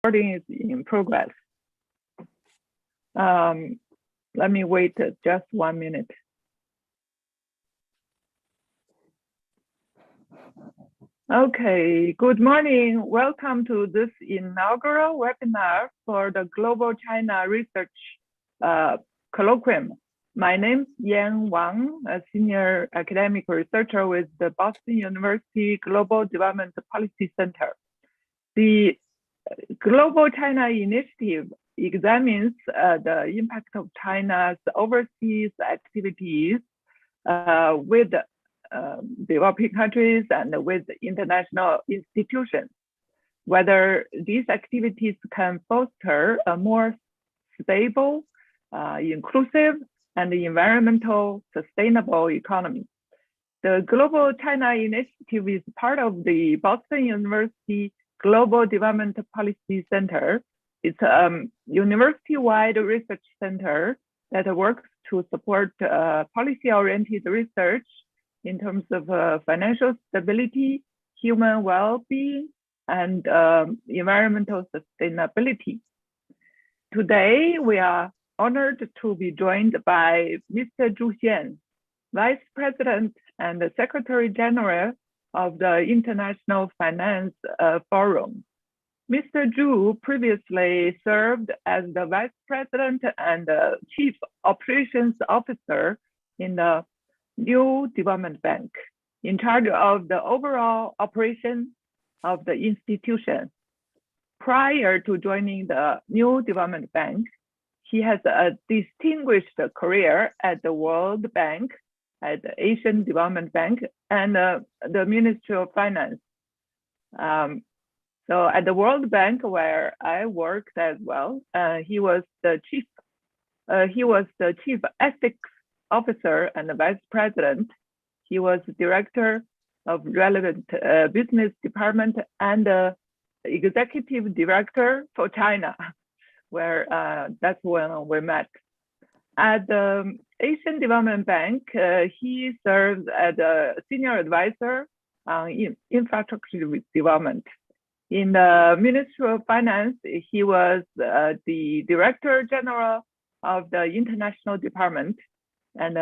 recording is in progress. Let me wait just 1 minute. Okay, good morning. Welcome to this inaugural webinar for the Global China Research Colloquium. My name is Yan Wang, a senior academic researcher with the Boston University Global Development Policy Center. The Global China Initiative examines the impact of China's overseas activities with developing countries and with international institutions, whether these activities can foster a more stable, inclusive, and environmental sustainable economy. The Global China Initiative is part of the Boston University Global Development Policy Center. It's a university-wide research center that works to support policy-oriented research in terms of financial stability, human well-being, and environmental sustainability. Today, we are honored to be joined by Mr. Zhu Xian, Vice President and Secretary General of the International Finance Forum. Mr. Zhu previously served as the Vice President and Chief Operations Officer in the New Development Bank, in charge of the overall operation of the institution. Prior to joining the New Development Bank, he has a distinguished career at the World Bank, at the Asian Development Bank, and the Ministry of Finance. So at the World Bank, where I worked as well, he was the chief ethics officer and the vice president. He was director of relevant business department and executive director for China, where that's when we met. At the Asian Development Bank, he serves as a senior advisor on infrastructure development. In the Ministry of Finance, he was the Director General of the International Department and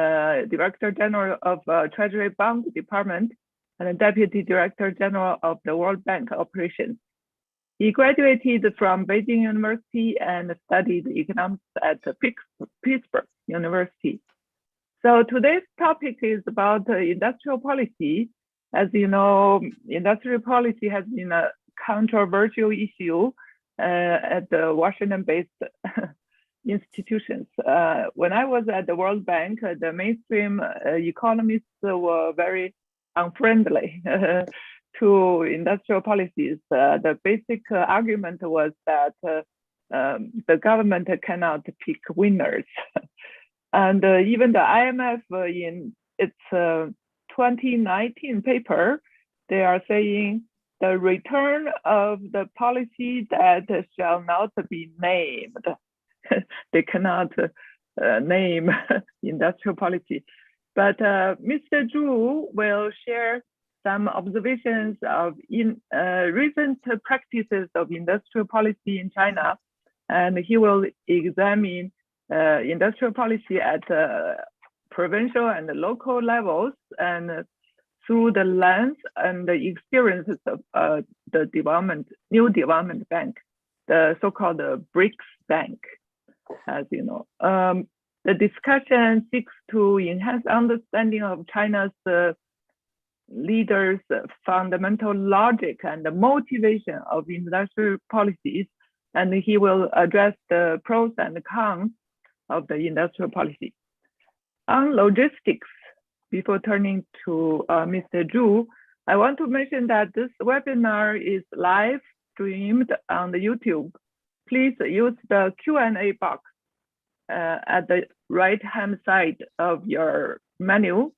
Director General of Treasury Bond Department and a Deputy Director General of the World Bank Operations. He graduated from Beijing University and studied economics at Pittsburgh University. So today's topic is about industrial policy. As you know, industrial policy has been a controversial issue at the Washington-based institutions. When I was at the World Bank, the mainstream economists were very unfriendly to industrial policies. The basic argument was that the government cannot pick winners. And even the IMF in its 2019 paper, they are saying the return of the policy that shall not be named. They cannot name industrial policy. But Mr. Zhu will share some observations of recent practices of industrial policy in China, and he will examine industrial policy at provincial and local levels and through the lens and the experiences of the New Development Bank, the so-called BRICS Bank, as you know. The discussion seeks to enhance understanding of China's leaders' fundamental logic and the motivation of industrial policies, and he will address the pros and cons of the industrial policy. On logistics, before turning to Mr. Zhu, I want to mention that this webinar is live streamed on the YouTube. Please use the Q&A box at the right-hand side of your menu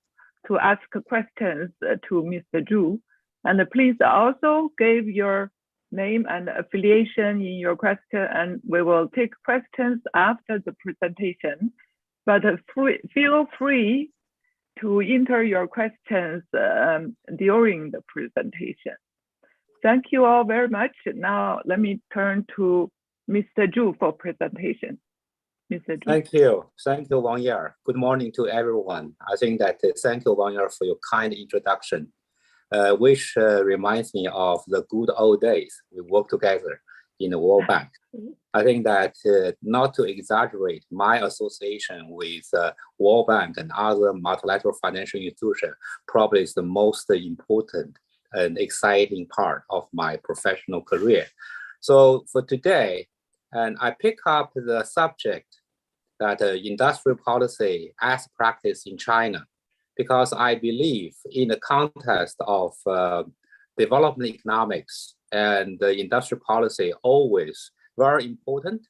to ask questions to Mr. Zhu. And please also give your name and affiliation in your question, and we will take questions after the presentation. But feel free to enter your questions during the presentation. Thank you all very much. Now let me turn to Mr. Zhu for presentation. Mr. Zhu. Thank you, Wang Yar. Good morning to everyone. I think that thank you, Wang Yar, for your kind introduction, which reminds me of the good old days we worked together in the World Bank. I think that not to exaggerate, my association with World Bank and other multilateral financial institutions probably is the most important and exciting part of my professional career. So for today, and I pick up the subject that industrial policy as practiced in China, because I believe in the context of development economics and industrial policy always very important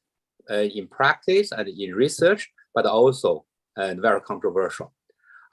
in practice and in research, but also very controversial.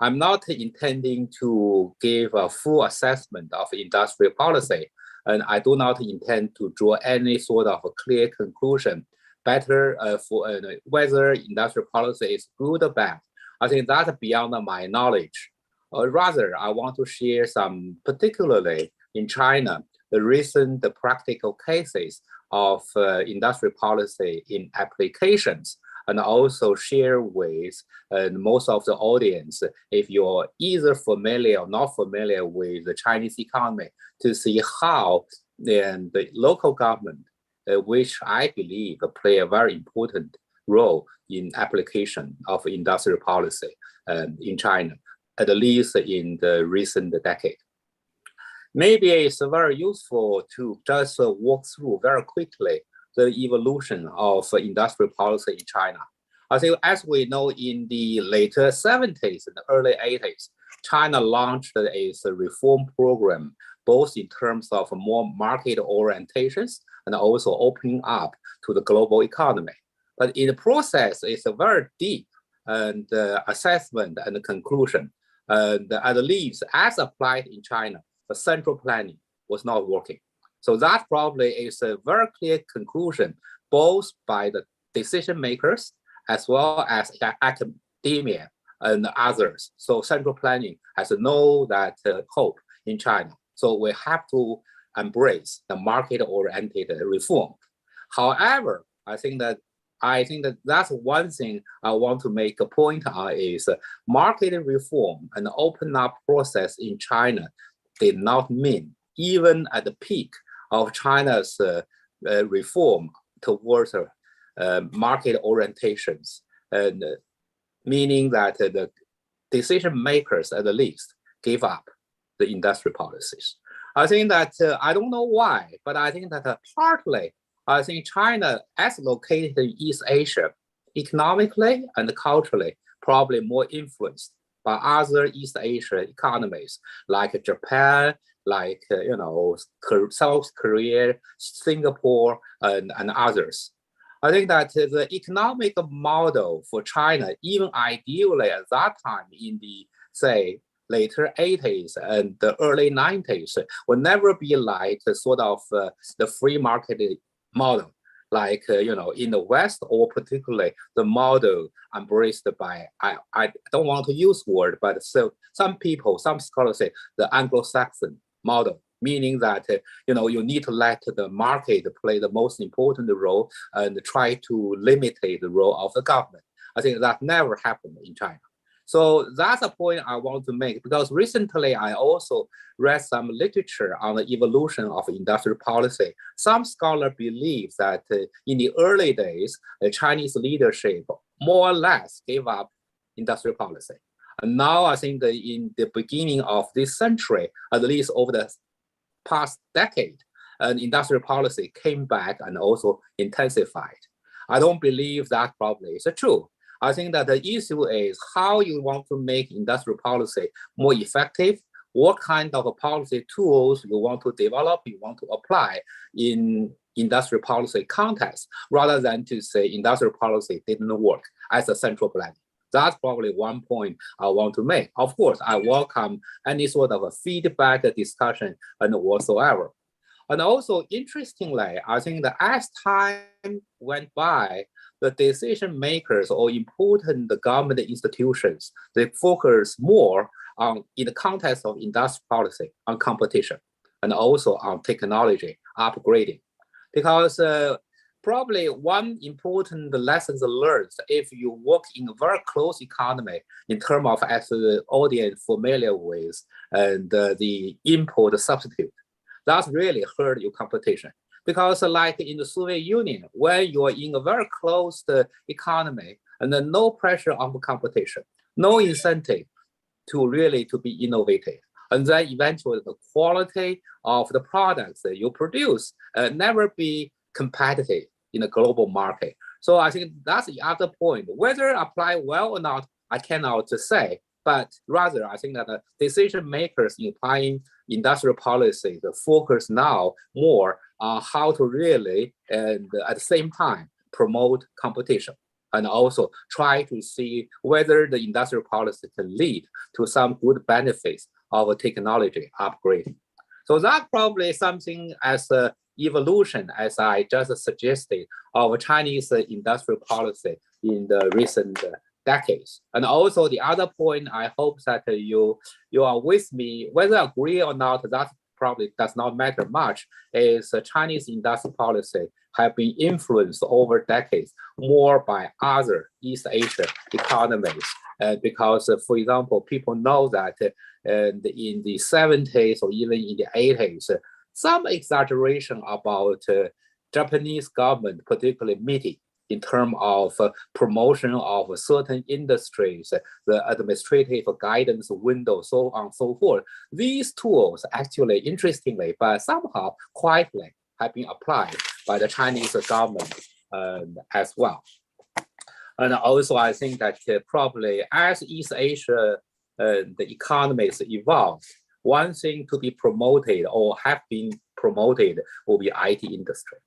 I'm not intending to give a full assessment of industrial policy, and I do not intend to draw any sort of a clear conclusion better for whether industrial policy is good or bad. I think that's beyond my knowledge. Rather, I want to share some, particularly in China, the recent practical cases of industrial policy in applications, and also share with most of the audience, if you're either familiar or not familiar with the Chinese economy, to see how the local government, which I believe play a very important role in application of industrial policy in China, at least in the recent decade. Maybe it's very useful to just walk through very quickly the evolution of industrial policy in China. I think as we know, in the later 70s and early 80s, China launched a reform program, both in terms of more market orientations and also opening up to the global economy. But in the process, it's a very deep and assessment and conclusion. And at least as applied in China, the central planning was not working. So that probably is a very clear conclusion, both by the decision makers as well as academia and others. So central planning has no hope in China. So we have to embrace the market-oriented reform. However, I think that that's one thing I want to make a point on is market reform and open up process in China did not mean, even at the peak of China's reform towards market orientations, and meaning that the decision makers at least gave up the industrial policies. I think that, I don't know why, but I think that partly, I think China, as located in East Asia, economically and culturally, probably more influenced by other East Asia economies like Japan, like South Korea, Singapore, and others. I think that the economic model for China, even ideally at that time in the, say, later 80s and the early 90s, would never be like sort of the free market model, like in the West, or particularly the model embraced by, I don't want to use word, but so some people, some scholars say the Anglo-Saxon model, meaning that you need to let the market play the most important role and try to limit the role of the government. I think that never happened in China. So that's a point I want to make, because recently I also read some literature on the evolution of industrial policy. Some scholars believe that in the early days, the Chinese leadership more or less gave up industrial policy. And now I think that in the beginning of this century, at least over the past decade, industrial policy came back and also intensified. I don't believe that probably is true. I think that the issue is how you want to make industrial policy more effective, what kind of policy tools you want to develop, you want to apply in industrial policy context, rather than to say industrial policy didn't work as a central planning. That's probably one point I want to make. Of course, I welcome any sort of a feedback, discussion, and whatsoever. And also, interestingly, I think that as time went by, the decision makers or important government institutions, they focus more on, in the context of industrial policy, on competition. and also on technology upgrading. Because probably one important lesson learned, if you work in a very close economy in terms of, as the audience familiar with, and the import substitute, that's really hurt your competition. Because like in the Soviet Union, when you are in a very closed economy and then no pressure on competition, no incentive to really to be innovative. And then eventually the quality of the products that you produce never be competitive in a global market. So I think that's the other point. Whether apply well or not, I cannot say, but rather I think that the decision makers in applying industrial policy, the focus now more on how to really, and at the same time, promote competition, and also try to see whether the industrial policy can lead to some good benefits of technology upgrading. So that's probably something as a evolution, as I just suggested, of Chinese industrial policy in the recent decades. And also the other point, I hope that you are with me, whether agree or not, that probably does not matter much, is Chinese industrial policy have been influenced over decades more by other East Asia economies. Because, for example, people know that in the 70s or even in the 80s, some exaggeration about Japanese government, particularly meeting in terms of promotion of certain industries, the administrative guidance window, so on and so forth. These tools actually, interestingly, but somehow quietly have been applied by the Chinese government as well. And also, I think that probably as East Asia, the economies evolve, one thing to be promoted or have been promoted will be IT industry.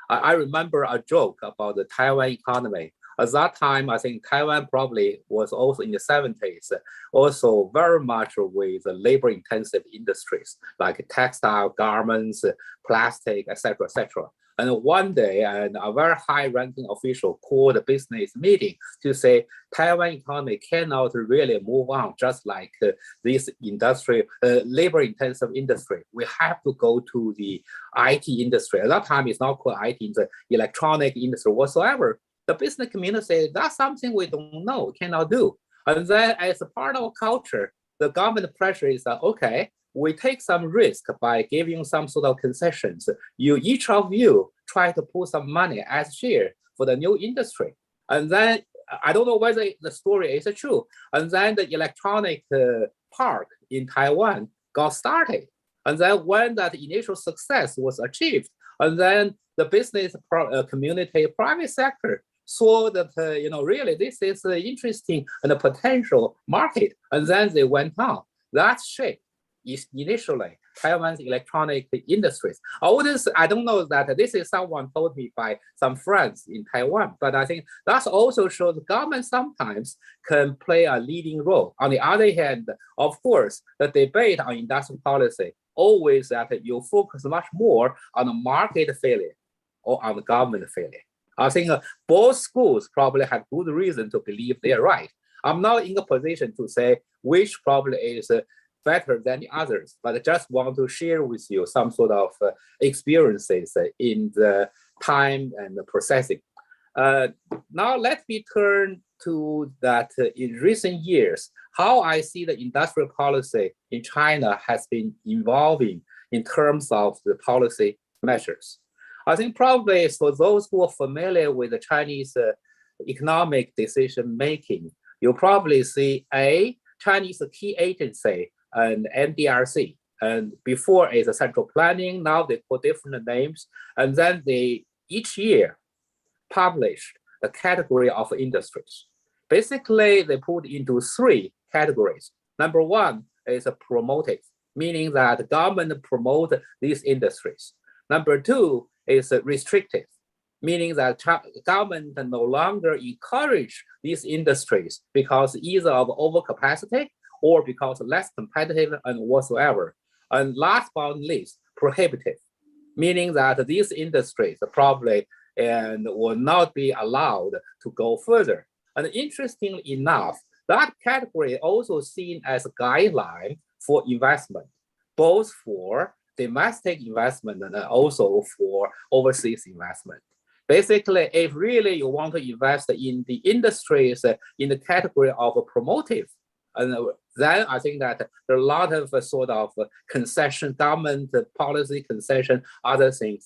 I remember a joke about the Taiwan economy. At that time, I think Taiwan probably was also in the 70s, also very much with labor-intensive industries like textile, garments, plastic, etc., etc. And one day, a very high-ranking official called a business meeting to say Taiwan economy cannot really move on just like this industry, labor-intensive industry. We have to go to the IT industry. At that time, it's not called IT, it's the electronic industry whatsoever. The business community said that's something we don't know, cannot do. And then, as a part of culture, the government pressure is that okay, we take some risk by giving some sort of concessions. Each of you try to put some money as share for the new industry. And then, I don't know whether the story is true. And then the electronic park in Taiwan got started. And then when that initial success was achieved, and then the business community, private sector saw that, really this is an interesting and a potential market. And then they went on. That shaped is initially Taiwan's electronic industries. I don't know that this is someone told me by some friends in Taiwan, but I think that also shows the government sometimes can play a leading role. On the other hand, of course, the debate on industrial policy always that you focus much more on the market failure or on the government failure. I think both schools probably have good reason to believe they're right. I'm not in a position to say which probably is better than the others, but I just want to share with you some sort of experiences in the time and the processing. Now let me turn to that in recent years, how I see the industrial policy in China has been evolving in terms of the policy measures. I think probably for those who are familiar with the Chinese economic decision making, you'll probably see Chinese key agency and NDRC. And before it's a central planning, now they put different names. And then they each year publish the category of industries. Basically, they put into three categories. Number one is promotive, meaning that the government promote these industries. Number two is restrictive, meaning that government no longer encourage these industries because either of overcapacity or because less competitive and whatsoever. And last but not least, prohibitive, meaning that these industries probably will not be allowed to go further. And interestingly enough, that category also seen as a guideline for investment, both for domestic investment and also for overseas investment. Basically, if really you want to invest in the industries in the category of promotive, and then I think that there are a lot of sort of concession, government policy concession, other things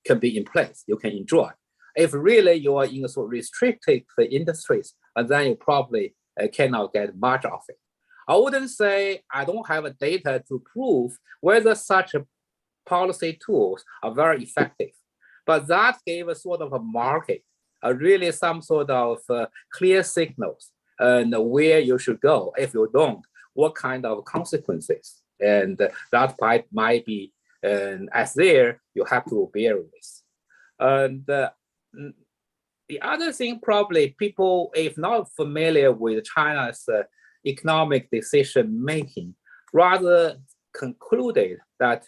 can be in place. You can enjoy. If really you are in a sort of restricted industries, and then you probably cannot get much of it. I wouldn't say I don't have a data to prove whether such policy tools are very effective, but that gave a sort of a market, really some sort of clear signals and where you should go. If you don't, what kind of consequences? And that might be, as there, you have to bear with. And the other thing, probably people, if not familiar with China's economic decision making, rather concluded that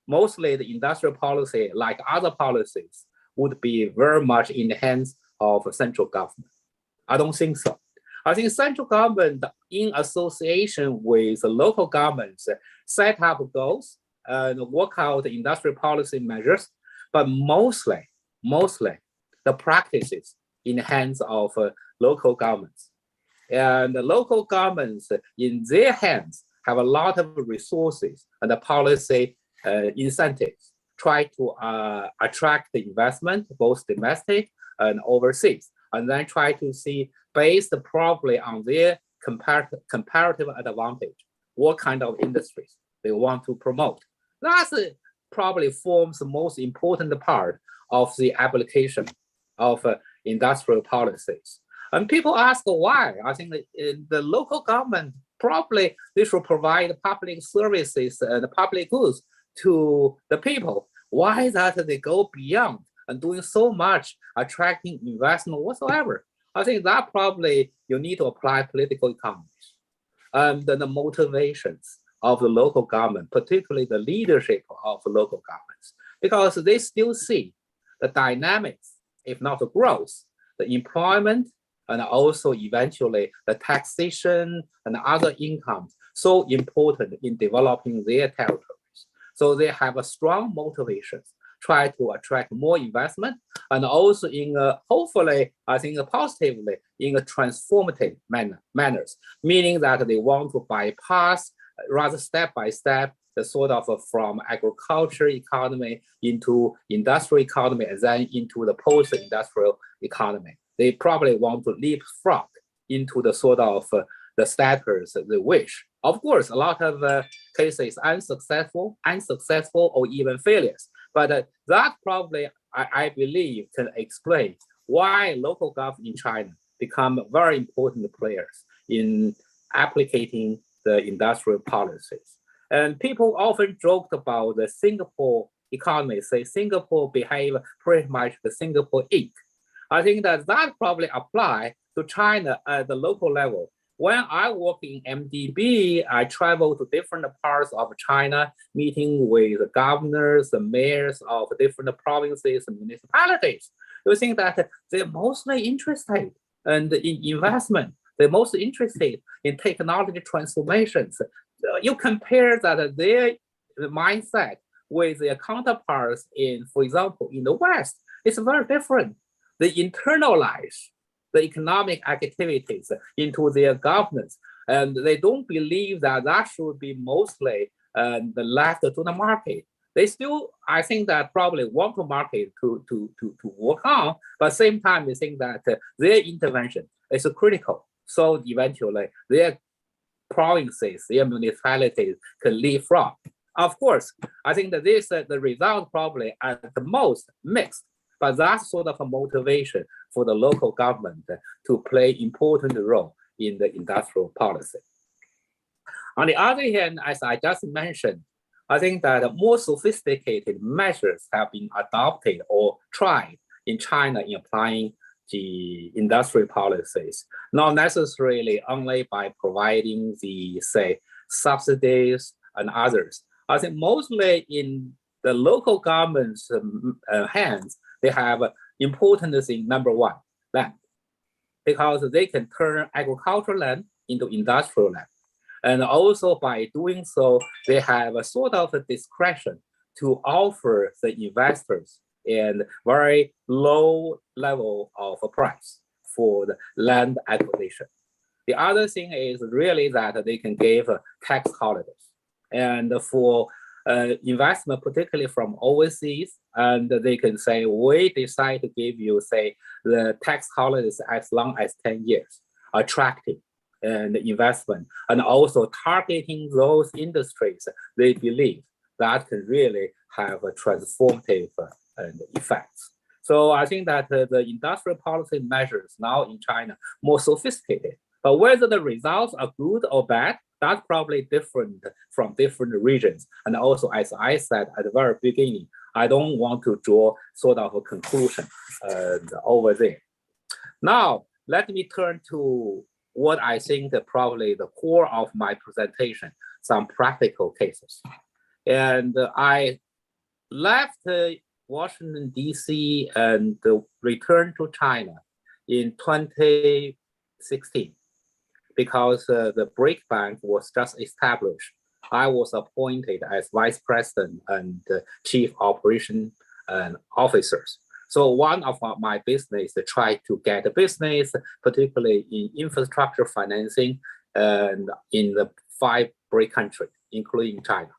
mostly the industrial policy, like other policies, would be very much in the hands of central government. I don't think so. I think central government, in association with local governments, set up goals and work out industrial policy measures, but mostly the practices in the hands of local governments. And the local governments in their hands have a lot of resources and the policy incentives, try to attract the investment, both domestic and overseas, and then try to see, based probably on their comparative advantage, what kind of industries they want to promote. That probably forms the most important part of the application of industrial policies. And people ask why. I think the local government probably they should provide public services and public goods to the people. Why is that they go beyond and doing so much attracting investment whatsoever? I think that probably you need to apply political economies and the motivations of the local government, particularly the leadership of local governments, because they still see the dynamics, if not the growth, the employment, and also eventually the taxation and other incomes so important in developing their territories. So they have a strong motivation, try to attract more investment, and also in hopefully, I think positively, in a transformative manners, meaning that they want to bypass rather step by step the sort of from agriculture economy into industrial economy and then into the post-industrial economy. They probably want to leapfrog into the sort of the status they wish. Of course, a lot of cases unsuccessful or even failures. But that probably, I believe, can explain why local government in China become very important players in applicating the industrial policies. And people often joked about the Singapore economy, say Singapore behave pretty much the Singapore Inc. I think that probably apply to China at the local level. When I work in MDB, I travel to different parts of China, meeting with the governors, the mayors of different provinces and municipalities. You think that they're mostly interested in investment. They're mostly interested in technology transformations. You compare that their mindset with their counterparts in, for example, in the West, it's very different. They internalize the economic activities into their governance, and they don't believe that that should be mostly left to the market. They still, I think that probably want to market to work on, but same time they think that their intervention is critical. So eventually their provinces, their municipalities can leapfrog. Of course, I think that this the result probably at the most mixed, but that's sort of a motivation for the local government to play important role in the industrial policy. On the other hand, as I just mentioned, I think that more sophisticated measures have been adopted or tried in China in applying the industrial policies, not necessarily only by providing the, say, subsidies and others. I think mostly in the local government's hands, they have important thing, number one, land, because they can turn agricultural land into industrial land. And also by doing so, they have a sort of a discretion to offer the investors and very low level of a price for the land acquisition. The other thing is really that they can give tax holidays. And for investment, particularly from overseas, and they can say, we decide to give you, say, the tax holidays as long as 10 years, attractive and investment, and also targeting those industries they believe that can really have a transformative effects. So I think that the industrial policy measures now in China more sophisticated, but whether the results are good or bad, that's probably different from different regions. And also, as I said at the very beginning, I don't want to draw sort of a conclusion over there. Now, let me turn to what I think probably the core of my presentation, some practical cases. And I left Washington, D.C. and returned to China in 2016 because the BRICS Bank was just established. I was appointed as vice president and chief operation officers. So one of my business tried to get a business, particularly in infrastructure financing and in the 5 BRICS countries, including China.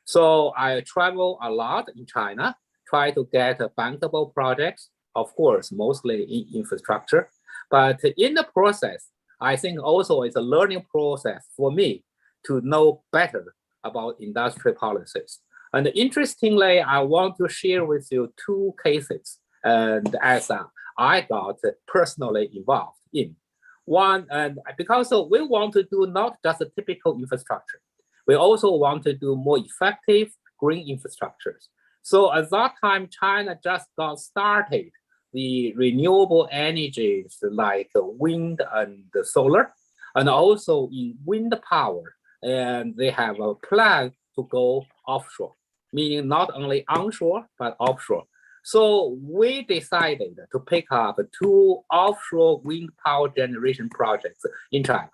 So I travel a lot in China, try to get bankable projects, of course, mostly in infrastructure. But in the process, I think also it's a learning process for me to know better about industrial policies. And interestingly, I want to share with you 2 cases and as I got personally involved in. One, and because we want to do not just a typical infrastructure, we also want to do more effective green infrastructures. So at that time, China just got started the renewable energies like wind and solar, and also in wind power. And they have a plan to go offshore, meaning not only onshore, but offshore. So we decided to pick up 2 offshore wind power generation projects in China,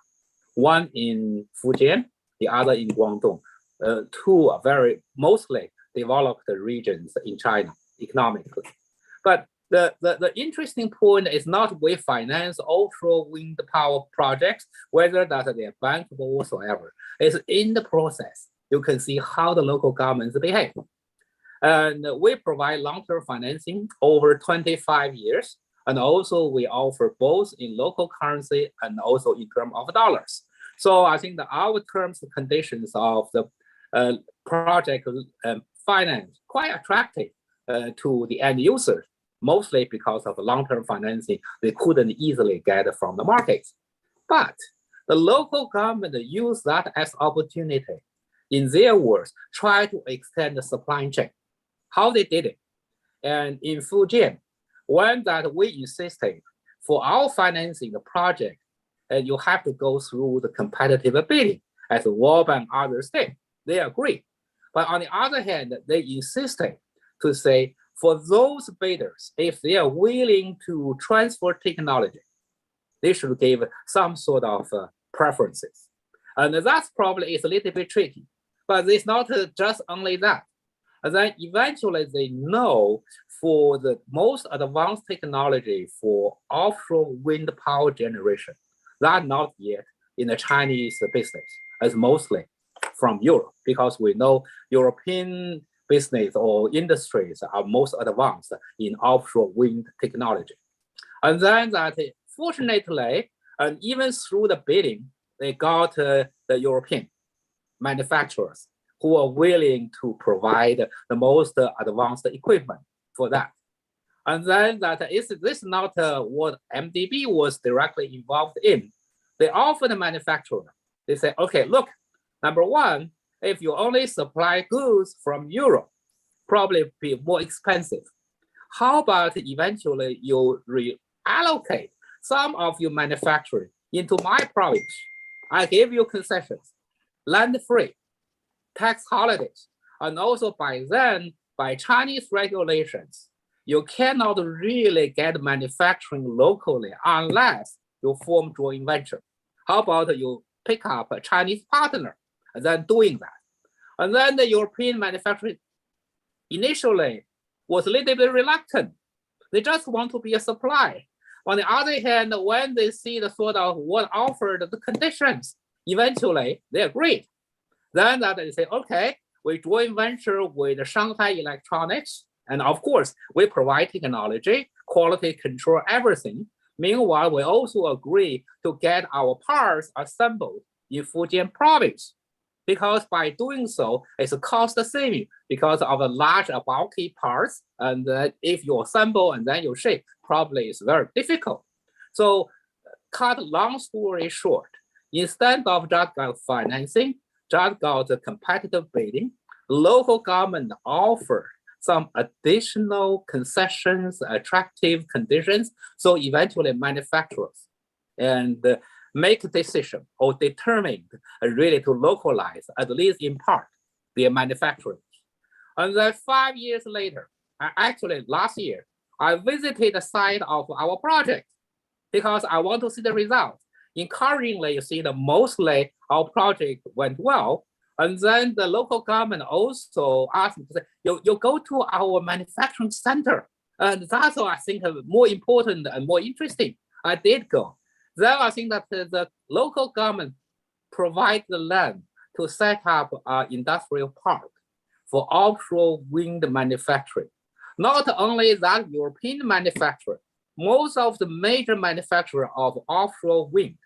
one in Fujian, the other in Guangdong. 2 are very mostly developed regions in China economically. But the interesting point is not we finance offshore wind power projects, whether that they are bankable whatsoever. It's in the process. You can see how the local governments behave. And we provide long-term financing over 25 years. And also we offer both in local currency and also in terms of dollars. So I think that our terms and conditions of the project finance quite attractive to the end users, mostly because of the long-term financing they couldn't easily get from the markets. But the local government used that as opportunity. In their words, try to extend the supply chain. How they did it. And in Fujian, when that we insisted for our financing the project, you have to go through the competitive bidding as World Bank and others did. They agreed. But on the other hand, they insisted to say, for those bidders, if they are willing to transfer technology, they should give some sort of preferences. And that's probably is a little bit tricky, but it's not just only that. And then eventually they know for the most advanced technology for offshore wind power generation, that not yet in the Chinese business, as mostly from Europe, because we know European business or industries are most advanced in offshore wind technology. And then that fortunately, and even through the bidding, they got the European manufacturers who are willing to provide the most advanced equipment for that. And then that is this not what MDB was directly involved in. They offer the manufacturer. They say, okay, look, number one, if you only supply goods from Europe, probably be more expensive. How about eventually you reallocate some of your manufacturing into my province? I give you concessions, land free, tax holidays, and also by then, by Chinese regulations, you cannot really get manufacturing locally unless you form joint venture. How about you pick up a Chinese partner and then doing that. And then the European manufacturer initially was a little bit reluctant. They just want to be a supplier. On the other hand, when they see the sort of what offered the conditions, eventually they agreed. Then that they say, okay, we joint venture with Shanghai Electronics. And of course, we provide technology, quality control, everything. Meanwhile, we also agree to get our parts assembled in Fujian province, because by doing so, it's a cost saving because of the large bulky parts. And if you assemble and then you ship, probably it's very difficult. So cut long story short, instead of just got financing, just got the competitive bidding, local government offered some additional concessions, attractive conditions. So eventually manufacturers and make a decision or determined really to localize, at least in part, their manufacturing. And then 5 years later, actually last year, I visited the site of our project because I want to see the results. Encouragingly, you see that mostly our project went well. And then the local government also asked me to say, you go to our manufacturing center. And that's what I think more important and more interesting. I did go. Then I think that the local government provide the land to set up an industrial park for offshore wind manufacturing. Not only that, European manufacturer, most of the major manufacturers of offshore wind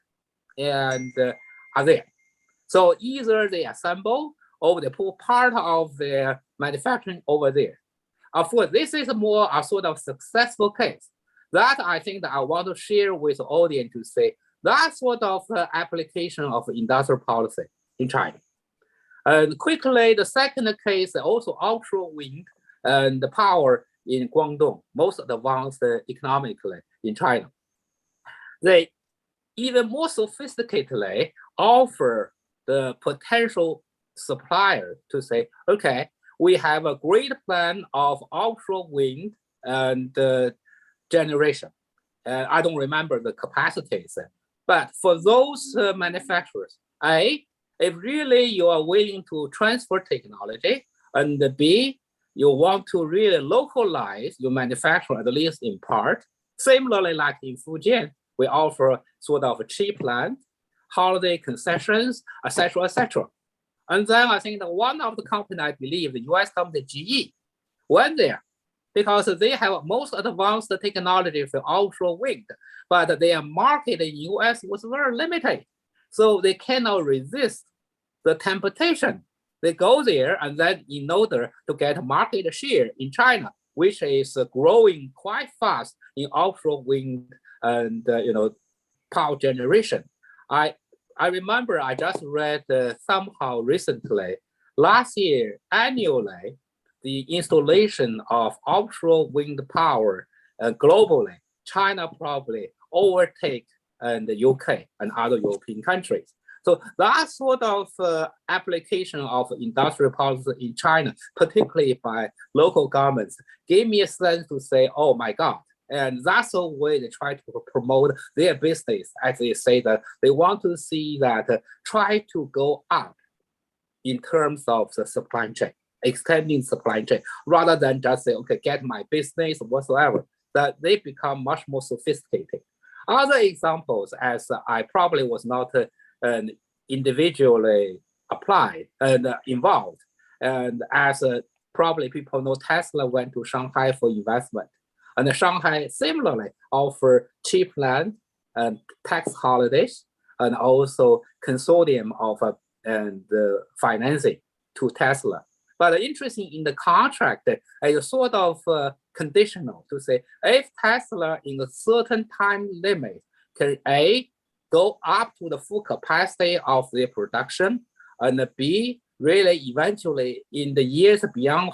and are there. So either they assemble or they put part of their manufacturing over there. Of course, this is more a sort of successful case that I think that I want to share with the audience to say that sort of application of industrial policy in China. And quickly, the second case, also offshore wind and the power in Guangdong, most advanced economically in China. They even more sophisticatedly offer the potential supplier to say, okay, we have a great plan of offshore wind and generation. I don't remember the capacities, but for those manufacturers, A, if really you are willing to transfer technology, and B, you want to really localize your manufacturing, at least in part. Similarly, like in Fujian, we offer sort of a cheap land, holiday concessions, etc., etc. And then I think that one of the companies, I believe, the US company GE, went there because they have most advanced technology for offshore wind, but their market in US was very limited. So they cannot resist the temptation. They go there and then in order to get market share in China, which is growing quite fast in offshore wind and power generation. I remember I just read somehow recently, last year, annually, the installation of offshore wind power globally, China probably overtake the UK and other European countries. So that sort of application of industrial policy in China, particularly by local governments, gave me a sense to say, oh my God. And that's the way they try to promote their business, as they say that they want to see that try to go up in terms of the supply chain, extending supply chain, rather than just say, okay, get my business whatsoever, that they become much more sophisticated. Other examples, as I probably was not individually applied and involved, and as probably people know, Tesla went to Shanghai for investment. And Shanghai similarly offer cheap land and tax holidays, and also consortium of financing to Tesla. But interesting in the contract, a sort of conditional to say, if Tesla in a certain time limit can A, go up to the full capacity of their production, and B, really eventually in the years beyond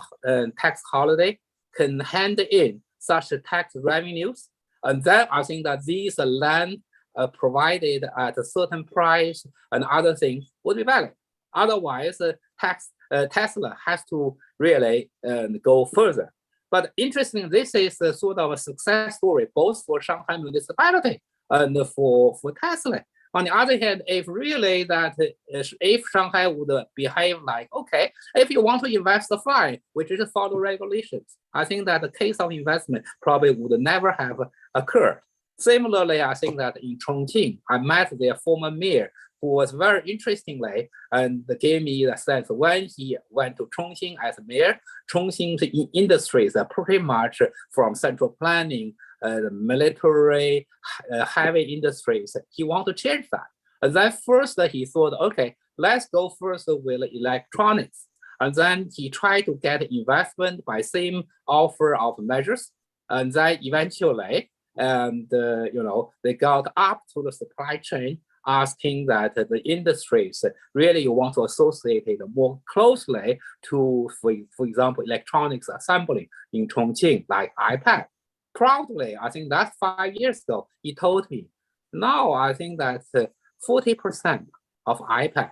tax holiday can hand in such tax revenues. And then I think that these land provided at a certain price and other things would be valid. Otherwise, Tesla has to really go further. But interesting, this is a sort of a success story, both for Shanghai municipality and for Tesla. On the other hand, if really that if Shanghai would behave like, okay, if you want to invest, fine, we just follow regulations, I think that the case of investment probably would never have occurred. Similarly, I think that in Chongqing, I met their former mayor, who was very interestingly, and gave me the sense when he went to Chongqing as mayor, Chongqing's industries are pretty much from central planning, the military, heavy industries. He want to change that. And then first he thought, okay, let's go first with electronics. And then he tried to get investment by same offer of measures. And then eventually, they got up to the supply chain, asking that the industries really want to associate it more closely to, for example, electronics assembly in Chongqing, like iPad. Proudly, I think that's 5 years ago, he told me. Now, I think that 40% of iPad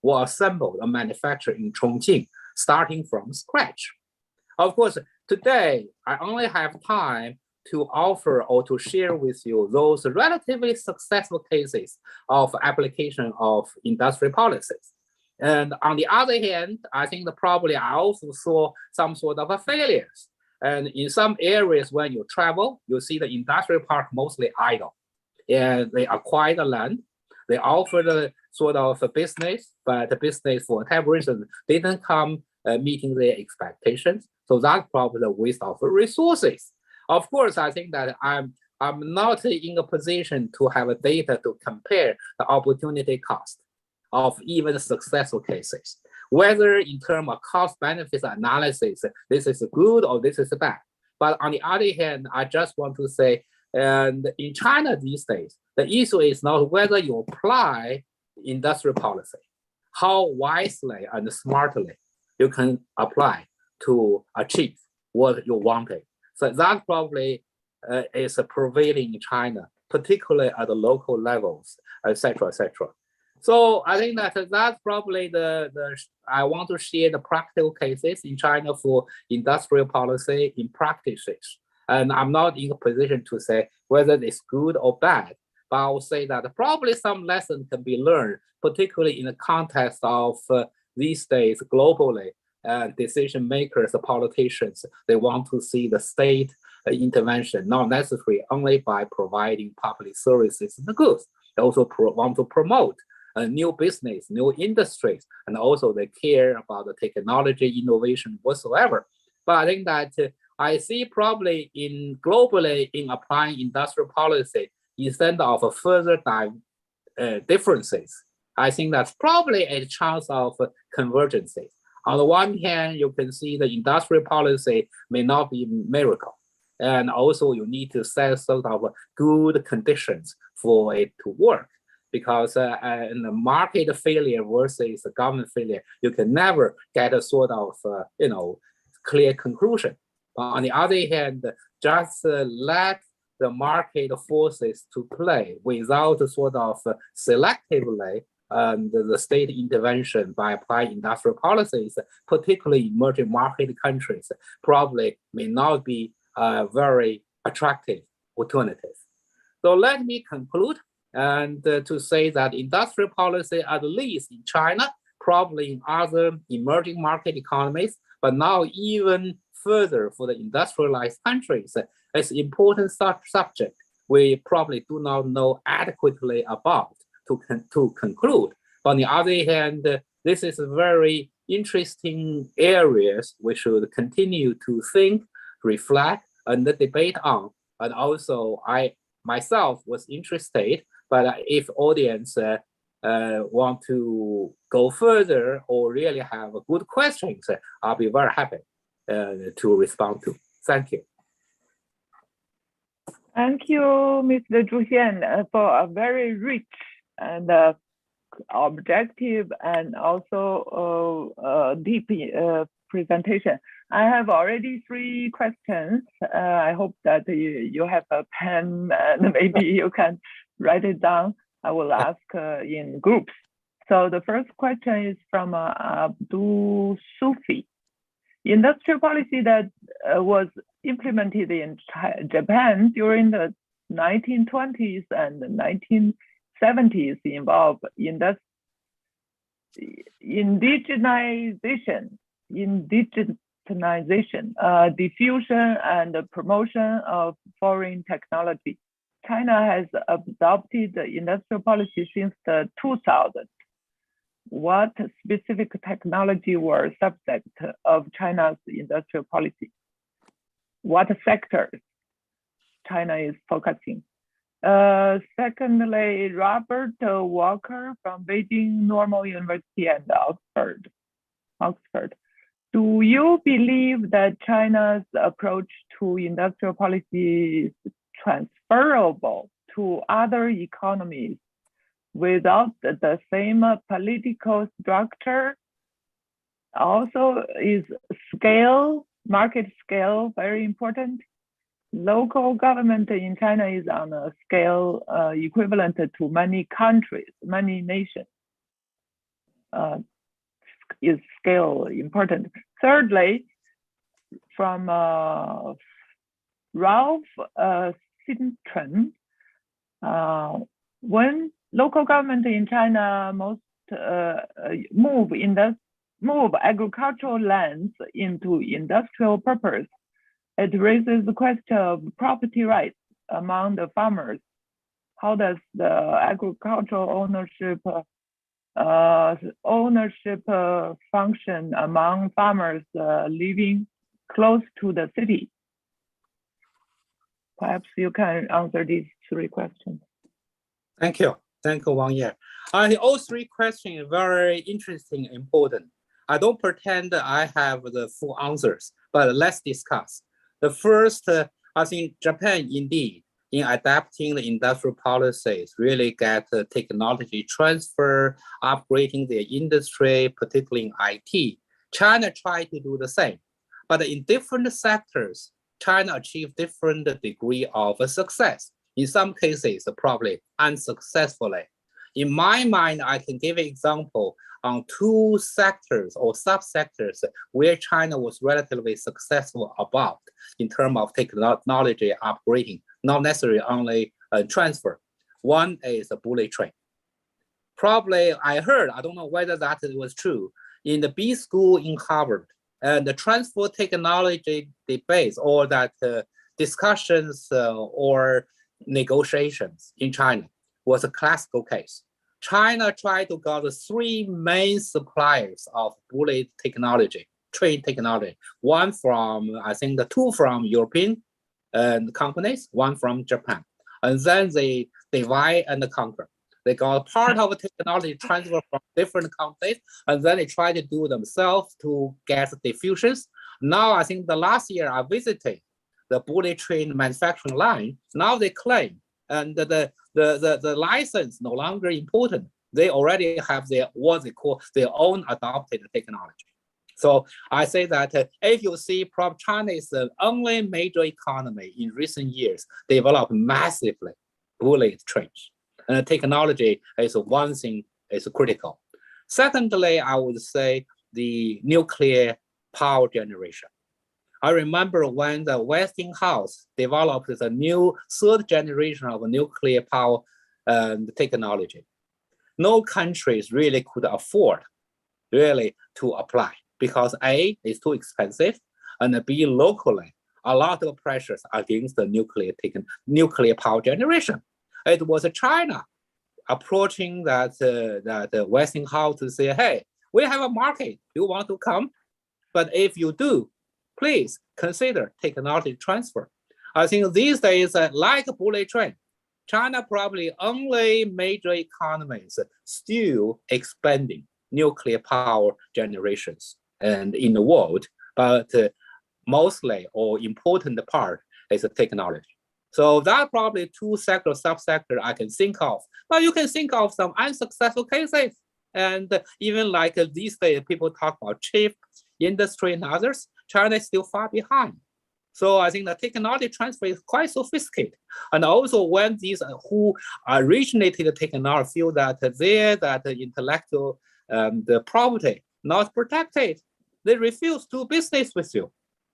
were assembled and manufactured in Chongqing, starting from scratch. Of course, today, I only have time to offer or to share with you those relatively successful cases of application of industrial policies. And on the other hand, I think that probably I also saw some sort of failures. And in some areas when you travel, you see the industrial park mostly idle. And they acquire the land, they offer the sort of a business, but the business for whatever reason didn't come meeting their expectations. So that's probably a waste of resources. Of course, I think that I'm not in a position to have a data to compare the opportunity cost of even successful cases, whether in terms of cost benefits analysis, this is good or this is bad. But on the other hand, I just want to say, and in China these days, the issue is not whether you apply industrial policy, how wisely and smartly you can apply to achieve what you wanted. So that probably is prevailing in China, particularly at the local levels, et cetera, et cetera. So I think that that's probably I want to share the practical cases in China for industrial policy in practices. And I'm not in a position to say whether it's good or bad, but I will say that probably some lesson can be learned, particularly in the context of these days globally. Decision makers, politicians, they want to see the state intervention, not necessarily only by providing public services and goods. They also want to promote new business, new industries, and also they care about the technology innovation whatsoever. But I think that I see probably globally in applying industrial policy instead of further differences. I think that's probably a chance of convergence. On the one hand, you can see the industrial policy may not be a miracle. And also you need to set sort of good conditions for it to work. Because in the market failure versus the government failure, you can never get a sort of, clear conclusion. But on the other hand, just let the market forces to play without sort of selectively the state intervention by applying industrial policies, particularly emerging market countries, probably may not be a very attractive alternative. So let me conclude and to say that industrial policy, at least in China, probably in other emerging market economies, but now even further for the industrialized countries, is an important subject we probably do not know adequately about to conclude. But on the other hand, this is a very interesting areas we should continue to think, reflect, and debate on. And also, I myself was interested, but if audience want to go further or really have good questions, I'll be very happy to respond to. Thank you. Thank you, Mr. Zhu Xian, for a very rich and objective and also deep presentation. I have already 3 questions. I hope that you have a pen and maybe you can write it down. I will ask in groups. So the first question is from Abdul Sufi. Industrial policy that was implemented in Japan during the 1920s and the 70s involve indigenization, diffusion and promotion of foreign technology. China has adopted the industrial policy since the 2000s. What specific technology were subject of China's industrial policy? What sectors China is focusing? Secondly, Robert Walker from Beijing Normal University and Oxford. Do you believe that China's approach to industrial policy is transferable to other economies without the same political structure? Also, is market scale very important? Local government in China is on a scale equivalent to many countries, many nations. Is scale important? Thirdly, from Ralph Sintron, when local government in China most move agricultural lands into industrial purpose, it raises the question of property rights among the farmers. How does the agricultural ownership function among farmers living close to the city? Perhaps you can answer these three questions. Thank you, Wang Ye. I think all three questions are very interesting and important. I don't pretend I have the full answers, but let's discuss. The first, I think Japan indeed, in adapting the industrial policies, really get technology transfer, upgrading their industry, particularly in IT. China tried to do the same, but in different sectors, China achieved different degree of success. In some cases, probably unsuccessfully. In my mind, I can give an example on two sectors or subsectors where China was relatively successful about in terms of technology upgrading, not necessarily only transfer. One is a bullet train. Probably I heard, I don't know whether that was true, in the B school in Harvard, and the transfer technology debates or that discussions or negotiations in China was a classical case. China tried to get the three main suppliers of bullet technology, train technology. One from, I think the two from European companies, one from Japan. And then they divide and conquer. They got part of the technology transfer from different countries, and then they try to do themselves to get diffusions. Now, I think the last year I visited the bullet train manufacturing line. Now they claim, and the license no longer important. They already have their what they call their own adopted technology. So I say that if you see, China is the only major economy in recent years developed massively bullet trains. And technology is one thing is critical. Secondly, I would say the nuclear power generation. I remember when the Westinghouse developed the new third generation of nuclear power technology. No countries really could afford really to apply because A, is too expensive, and B, locally, a lot of pressures against the nuclear power generation. It was China approaching that Westinghouse to say, hey, we have a market, you want to come? But if you do, please consider technology transfer. I think these days, like a bullet train, China probably only major economies still expanding nuclear power generations and in the world, but mostly or important part is the technology. So that probably two subsector I can think of, but you can think of some unsuccessful cases. And even like these days, people talk about chip industry and others, China is still far behind. So I think the technology transfer is quite sophisticated. And also when these who originated the technology feel that the intellectual the property not protected, they refuse to do business with you.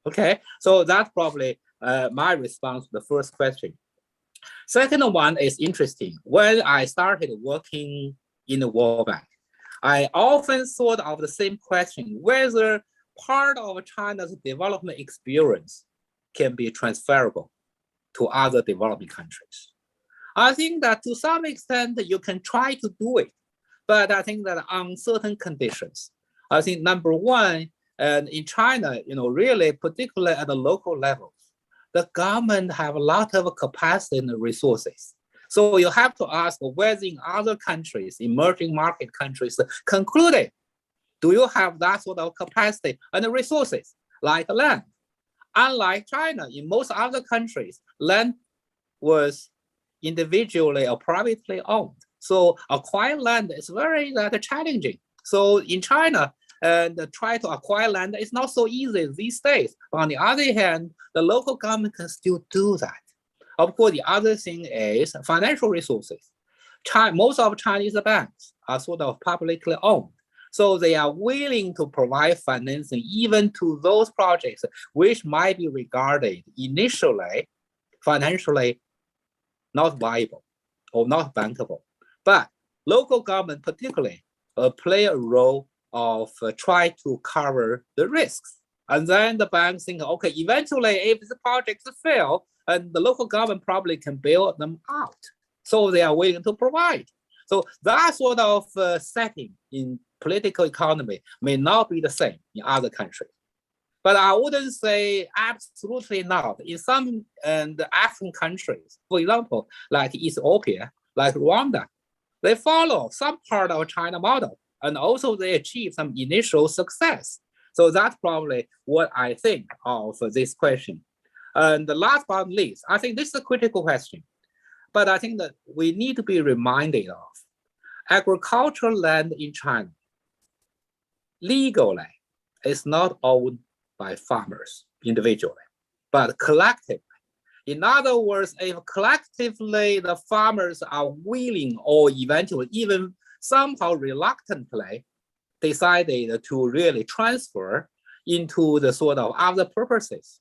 Okay, so that's probably my response to the first question. Second one is interesting. When I started working in the World Bank, I often thought of the same question, whether part of China's development experience can be transferable to other developing countries. I think that to some extent you can try to do it, but I think that on certain conditions. I think number one, and in China, really, particularly at the local level, the government have a lot of capacity and resources. So you have to ask whether in other countries, emerging market countries, concluded, do you have that sort of capacity and resources like land? Unlike China, in most other countries, land was individually or privately owned. So acquire land is very challenging. So in China, try to acquire land is not so easy these days. On the other hand, the local government can still do that. Of course, the other thing is financial resources. Most of Chinese banks are sort of publicly owned. So they are willing to provide financing even to those projects which might be regarded initially financially not viable or not bankable. But local government particularly play a role of try to cover the risks. And then the banks think, okay, eventually if the projects fail, and the local government probably can bail them out. So they are willing to provide. So that sort of setting in political economy may not be the same in other countries. But I wouldn't say absolutely not. In some African countries, for example, like Ethiopia, like Rwanda, they follow some part of China model, and also they achieve some initial success. So that's probably what I think of this question. And the last but not least, I think this is a critical question, but I think that we need to be reminded of agricultural land in China legally is not owned by farmers individually, but collectively. In other words, if collectively the farmers are willing or eventually even somehow reluctantly decided to really transfer into the sort of other purposes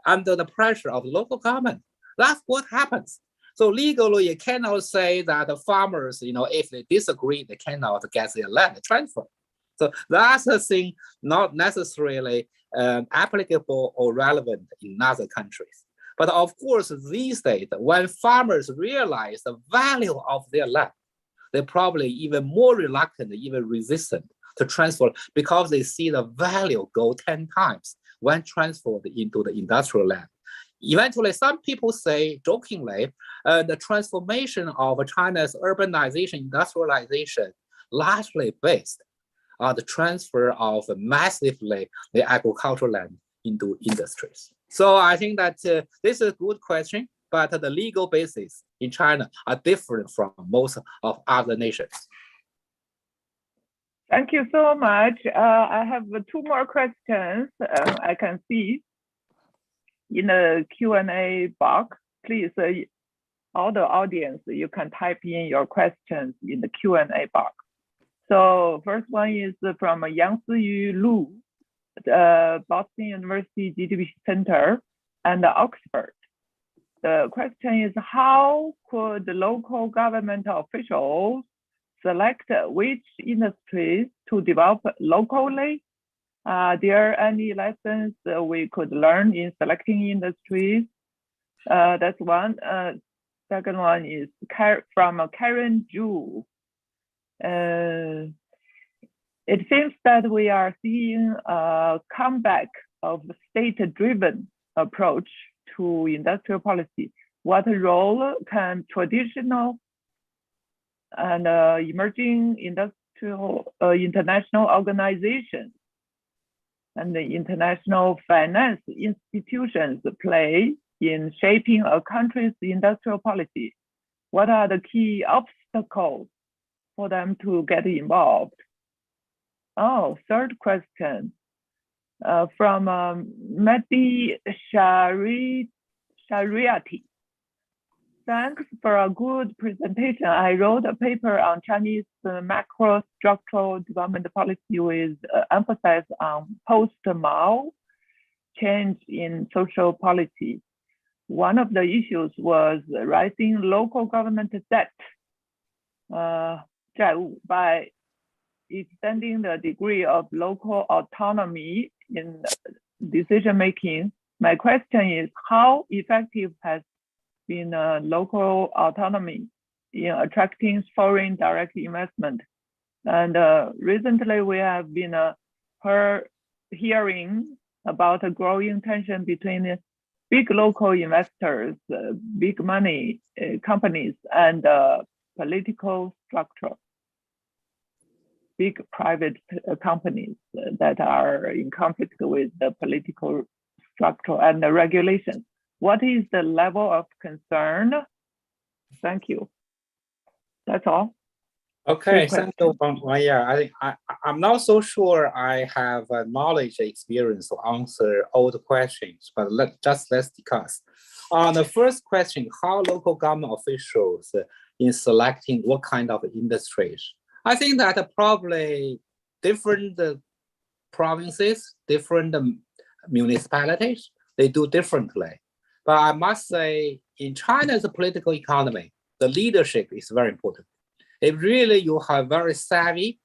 under the pressure of local government, that's what happens. So legally, you cannot say that the farmers, if they disagree, they cannot get their land transferred. So that's a thing not necessarily applicable or relevant in other countries. But of course, these days, when farmers realize the value of their land, they're probably even more reluctant, even resistant to transfer because they see the value go 10 times when transferred into the industrial land. Eventually, some people say jokingly, the transformation of China's urbanization, industrialization, largely based on the transfer of massively the agricultural land into industries. So I think that this is a good question, but the legal basis in China are different from most of other nations. Thank you so much. I have two more questions I can see in the Q&A box. Please, all the audience, you can type in your questions in the Q&A box. So first one is from Yang Siyu Lu, Boston University GDP Center and Oxford. The question is, how could the local government officials select which industries to develop locally? Are there any lessons we could learn in selecting industries? That's one. Second one is from Karen Zhu. It seems that we are seeing a comeback of state-driven approach to industrial policy. What role can traditional and emerging industrial international organizations and the international finance institutions play in shaping a country's industrial policy? What are the key obstacles for them to get involved? Oh, third question from Mehdi Shariati. Thanks for a good presentation. I wrote a paper on Chinese macro structural development policy with emphasis on post-Mao change in social policy. one of the issues was rising local government debt, 债务, by extending the degree of local autonomy in decision making. My question is, how effective has been local autonomy in attracting foreign direct investment? And recently we have been hearing about a growing tension between big local investors, big money companies, and political structure, big private companies that are in conflict with the political structure and the regulations. What is the level of concern? Thank you. That's all. Okay, thank you, Maya. I think I'm not so sure I have knowledge, experience to answer all the questions, but let's discuss. On the first question, how local government officials in selecting what kind of industries? I think that probably different provinces, different municipalities, they do differently. But I must say, in China's political economy, the leadership is very important. If really you have very savvy,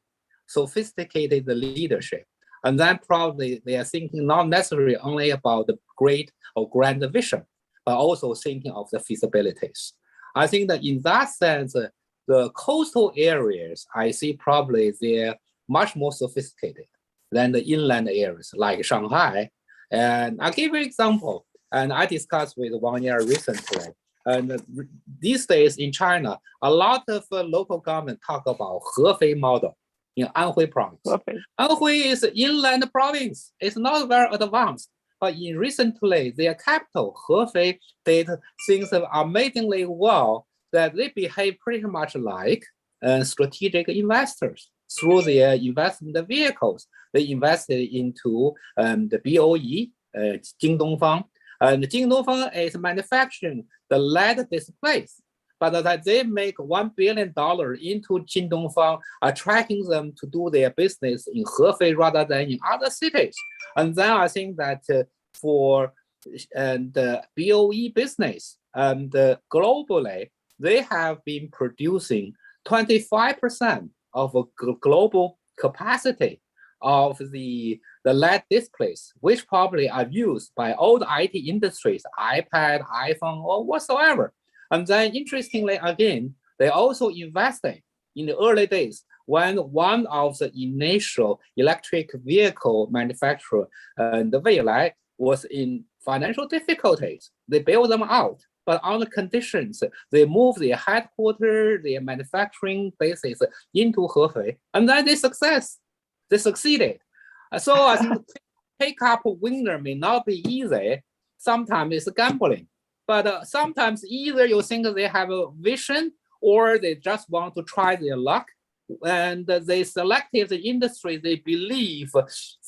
sophisticated leadership, and then probably they are thinking not necessarily only about the great or grand vision, but also thinking of the feasibilities. I think that in that sense, the coastal areas, I see probably they're much more sophisticated than the inland areas like Shanghai. And I'll give you an example. And I discussed with Wang Ye recently. And these days in China, a lot of local government talk about Hefei model in Anhui province. Anhui is inland province. It's not very advanced, but in recently their capital, Hefei, did things amazingly well that they behave pretty much like strategic investors through their investment vehicles. They invested into the BOE, Jingdongfang. And Jingdongfang is manufacturing the lead displays, but that they make $1 billion into Jingdongfang, attracting them to do their business in Hefei rather than in other cities. And then I think that for the BOE business and globally, they have been producing 25% of a global capacity of the LED displays, which probably are used by all the IT industries, iPad, iPhone, or whatsoever. And then interestingly, again, they also invested in the early days when one of the initial electric vehicle manufacturer, the Weilai, was in financial difficulties. They bailed them out. But on the conditions, they moved their headquarters, their manufacturing bases into Hefei, and then they succeeded. So I think pick up a winner may not be easy. Sometimes it's gambling, but sometimes either you think they have a vision or they just want to try their luck, and they selected the industry they believe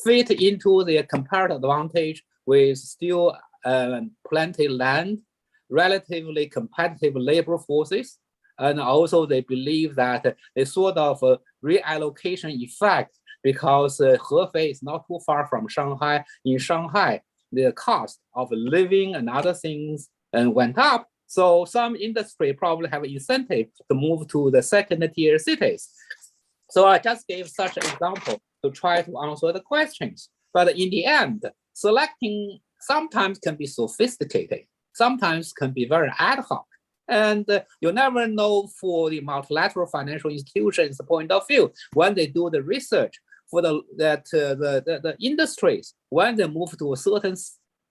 fit into their comparative advantage with still plenty land, relatively competitive labor forces, and also they believe that a sort of a reallocation effect because Hefei is not too far from Shanghai. In Shanghai, the cost of living and other things went up. So some industry probably have incentive to move to the second tier cities. So I just gave such an example to try to answer the questions. But in the end, selecting sometimes can be sophisticated, sometimes can be very ad hoc. And you never know for the multilateral financial institutions' point of view, when they do the research for the industries, when they move to a certain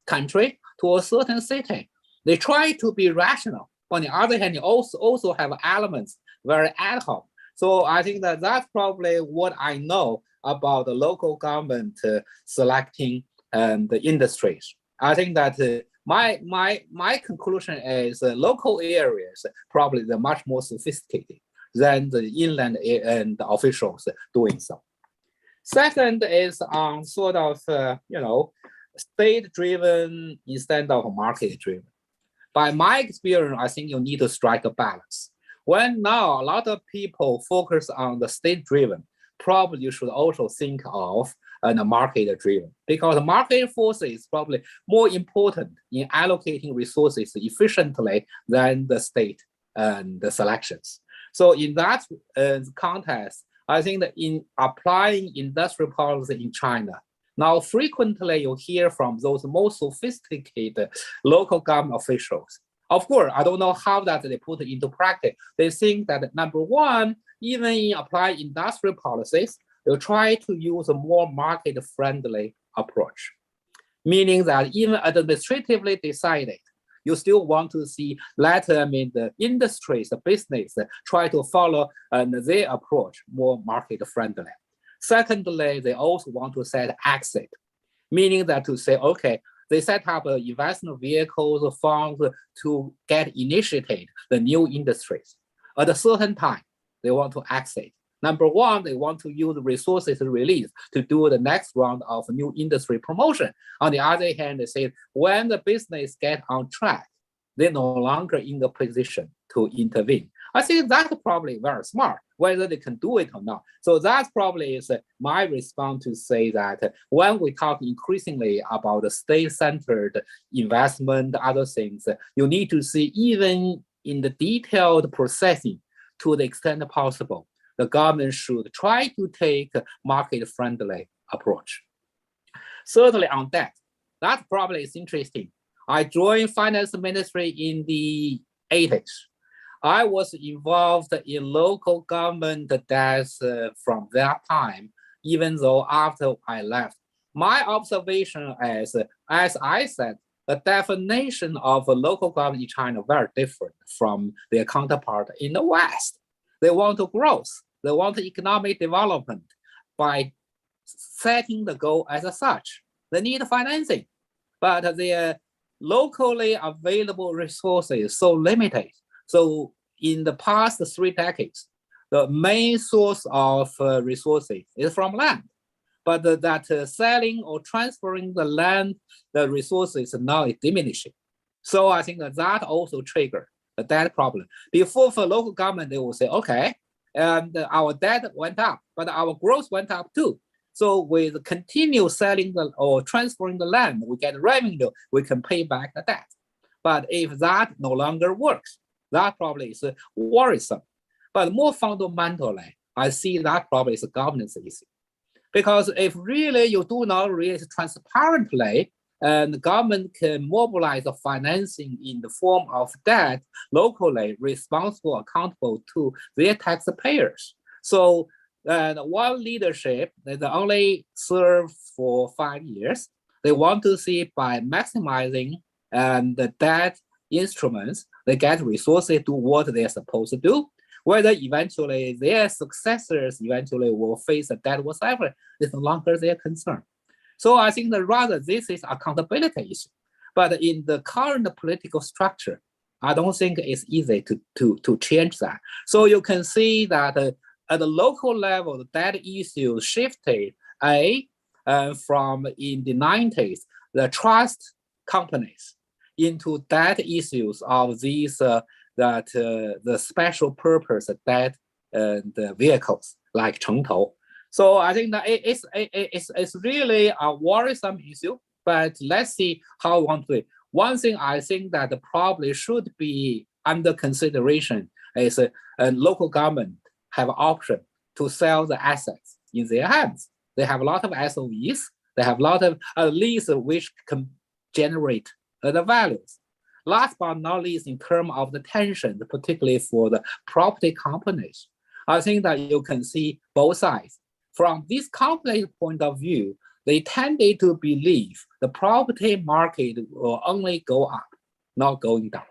country, to a certain city, they try to be rational. On the other hand, you also have elements very ad hoc. So I think that that's probably what I know about the local government selecting the industries. I think that my conclusion is local areas probably they're much more sophisticated than the inland and the officials doing so. Second is on sort of state-driven instead of market-driven. By my experience, I think you need to strike a balance. When now a lot of people focus on the state-driven, probably you should also think of market driven, because market forces is probably more important in allocating resources efficiently than the state and the selections. So in that context, I think that in applying industrial policy in China, now frequently you hear from those most sophisticated local government officials. Of course, I don't know how that they put it into practice. They think that number one, even in applying industrial policies, they'll try to use a more market-friendly approach, meaning that even administratively decided, you still want to see the industries, the business try to follow their approach more market-friendly. Secondly, they also want to set exit, meaning that to say, okay, they set up investment vehicles, funds to get initiated the new industries. At a certain time, they want to exit. Number one, they want to use resources released to do the next round of new industry promotion. On the other hand, they say when the business get on track, they're no longer in the position to intervene. I think that's probably very smart, whether they can do it or not. So that probably is my response to say that when we talk increasingly about the state-centered investment, other things, you need to see even in the detailed processing to the extent possible, the government should try to take a market-friendly approach. Certainly on that probably is interesting. I joined finance ministry in the 80s. I was involved in local government debt from that time, even though after I left. My observation is, as I said, the definition of a local government in China very different from their counterpart in the West. They want to growth. They want economic development by setting the goal as such. They need financing, but their locally available resources so limited. So in the past 3 decades, the main source of resources is from land, but that selling or transferring the land, the resources now is diminishing. So I think that also triggered the debt problem. Before for local government, they will say, okay, and our debt went up, but our growth went up too. So with continue selling or transferring the land, we get revenue, we can pay back the debt. But if that no longer works, that probably is worrisome. But more fundamentally, I see that probably is a governance issue. Because if really you do not release transparently, and the government can mobilize the financing in the form of debt locally, responsible, accountable to their taxpayers. So one leadership, they only serve for 5 years. They want to see by maximizing the debt instruments, they get resources to do what they're supposed to do. Whether eventually their successors eventually will face a debt whatsoever, is no longer their concern. So I think that rather this is accountability issue. But in the current political structure, I don't think it's easy to change that. So you can see that at the local level, that issue shifted from in the 90s, the trust companies into debt issues of these the special purpose debt the vehicles like Chengtou. So I think that it's really a worrisome issue, but let's see how we want to do it. One thing I think that probably should be under consideration is a local government have option to sell the assets in their hands. They have a lot of SOEs, they have a lot of leases which can generate the values. Last but not least, in terms of the tension, particularly for the property companies, I think that you can see both sides. From this company's point of view, they tended to believe the property market will only go up, not going down.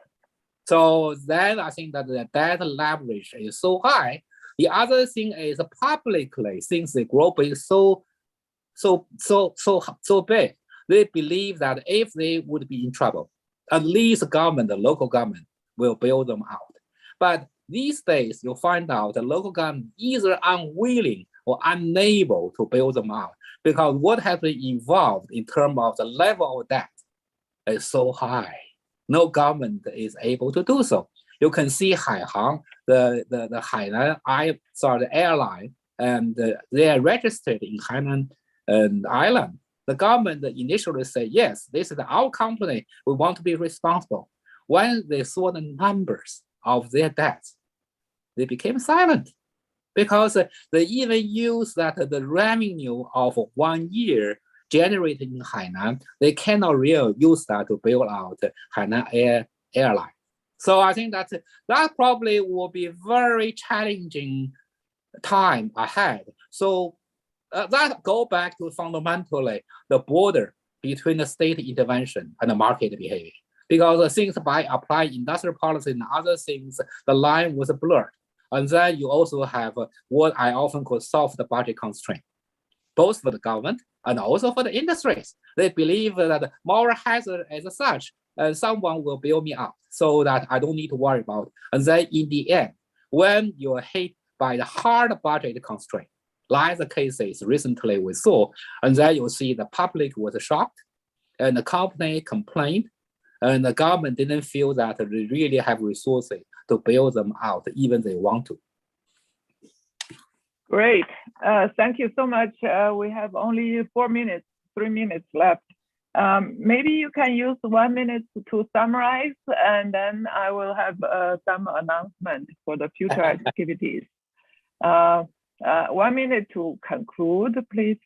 So then I think that the debt leverage is so high. The other thing is publicly, since the growth is so big, they believe that if they would be in trouble, at least the government, the local government, will bail them out. But these days, you'll find out the local government either unwilling or unable to bail them out, because what has been involved in terms of the level of debt is so high. No government is able to do so. You can see Haihang, the Hainan, the airline, and they are registered in Hainan island. The government initially said, yes, this is our company. We want to be responsible. When they saw the numbers of their debts, they became silent because they even use that the revenue of 1 year generated in Hainan, they cannot really use that to build out Hainan Airline. So I think that probably will be very challenging time ahead. So that go back to fundamentally the border between the state intervention and the market behavior. Because things by applying industrial policy and other things, the line was blurred. And then you also have what I often call soft budget constraint, both for the government and also for the industries. They believe that moral hazard as such, someone will bail me out so that I don't need to worry about it. And then in the end, when you're hit by the hard budget constraint, like the cases recently we saw, and then you see the public was shocked and the company complained, and the government didn't feel that they really have resources to bail them out, even they want to. Great. Thank you so much. We have only 3 minutes left. Maybe you can use 1 minute to summarize, and then I will have some announcement for the future activities. 1 minute to conclude, please.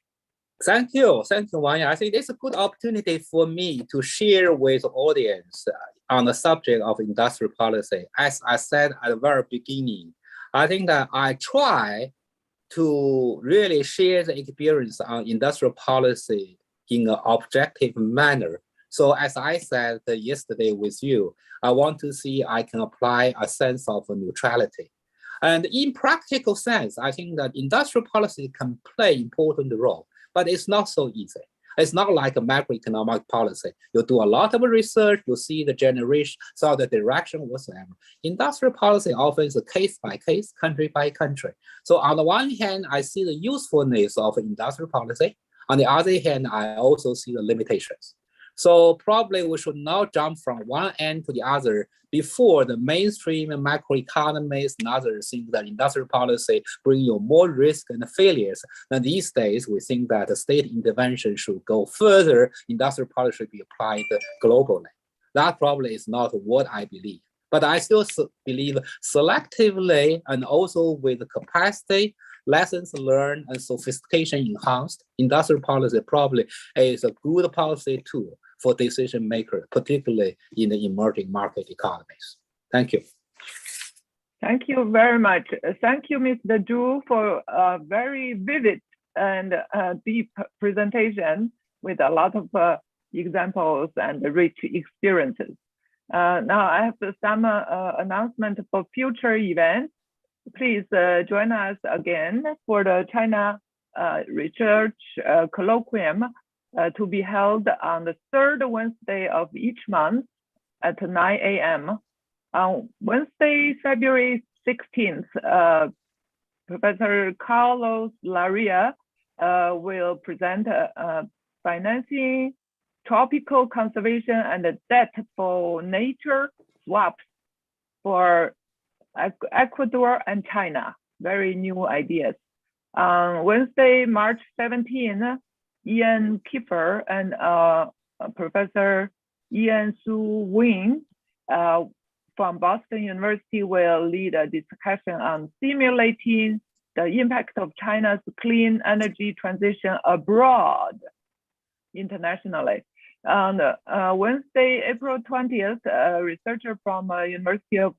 Thank you, Wang. I think it's a good opportunity for me to share with the audience on the subject of industrial policy. As I said at the very beginning, I think that I try to really share the experience on industrial policy in an objective manner. So as I said yesterday with you, I want to see I can apply a sense of neutrality. And in practical sense, I think that industrial policy can play an important role, but it's not so easy. It's not like a macroeconomic policy. You do a lot of research, you see the generation, so the direction whatsoever. Industrial policy often is a case by case, country by country. So on the one hand, I see the usefulness of industrial policy. On the other hand, I also see the limitations. So probably we should not jump from one end to the other before the mainstream macroeconomists and other think that industrial policy bring you more risk and failures. And these days, we think that the state intervention should go further. Industrial policy should be applied globally. That probably is not what I believe. But I still believe selectively and also with capacity, lessons learned, and sophistication enhanced, industrial policy probably is a good policy tool for decision makers, particularly in the emerging market economies. Thank you. Thank you very much. Thank you, Mr. Zhu, for a very vivid and deep presentation with a lot of examples and rich experiences. Now I have some announcement for future events. Please join us again for the China Research Colloquium to be held on the third Wednesday of each month at 9 a.m. On Wednesday, February 16th, Professor Carlos Larrea will present financing, tropical conservation, and debt for nature swaps for Ecuador and China. Very new ideas. On Wednesday, March 17, Ian Kiefer and Professor Ian Su Wing from Boston University will lead a discussion on simulating the impact of China's clean energy transition abroad internationally. On Wednesday, April 20th, a researcher from University of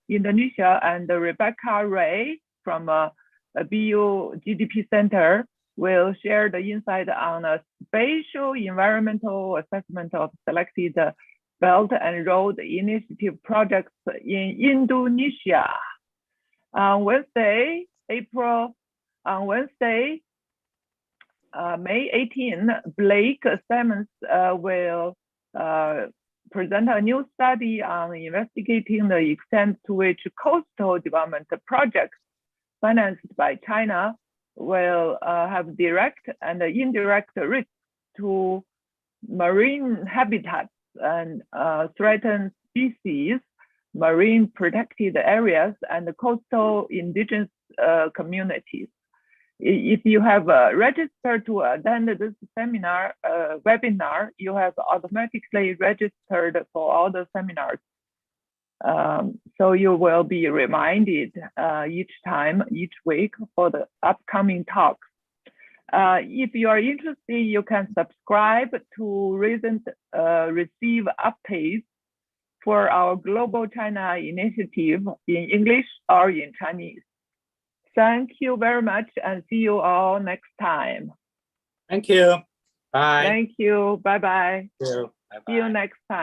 Indonesia and Rebecca Ray from BU GDP Center will share the insight on a spatial environmental assessment of selected Belt and Road Initiative projects in Indonesia. On Wednesday, May 18, Blake Simmons will present a new study on investigating the extent to which coastal development projects financed by China will have direct and indirect risks to marine habitats and threatened species, marine protected areas, and coastal indigenous communities. If you have registered to attend this seminar, webinar, you have automatically registered for all the seminars. So you will be reminded each time, each week for the upcoming talks. If you are interested, you can subscribe to receive updates for our Global China Initiative in English or in Chinese. Thank you very much and see you all next time. Thank you. Bye. Thank you. Bye-bye. Bye. See you next time.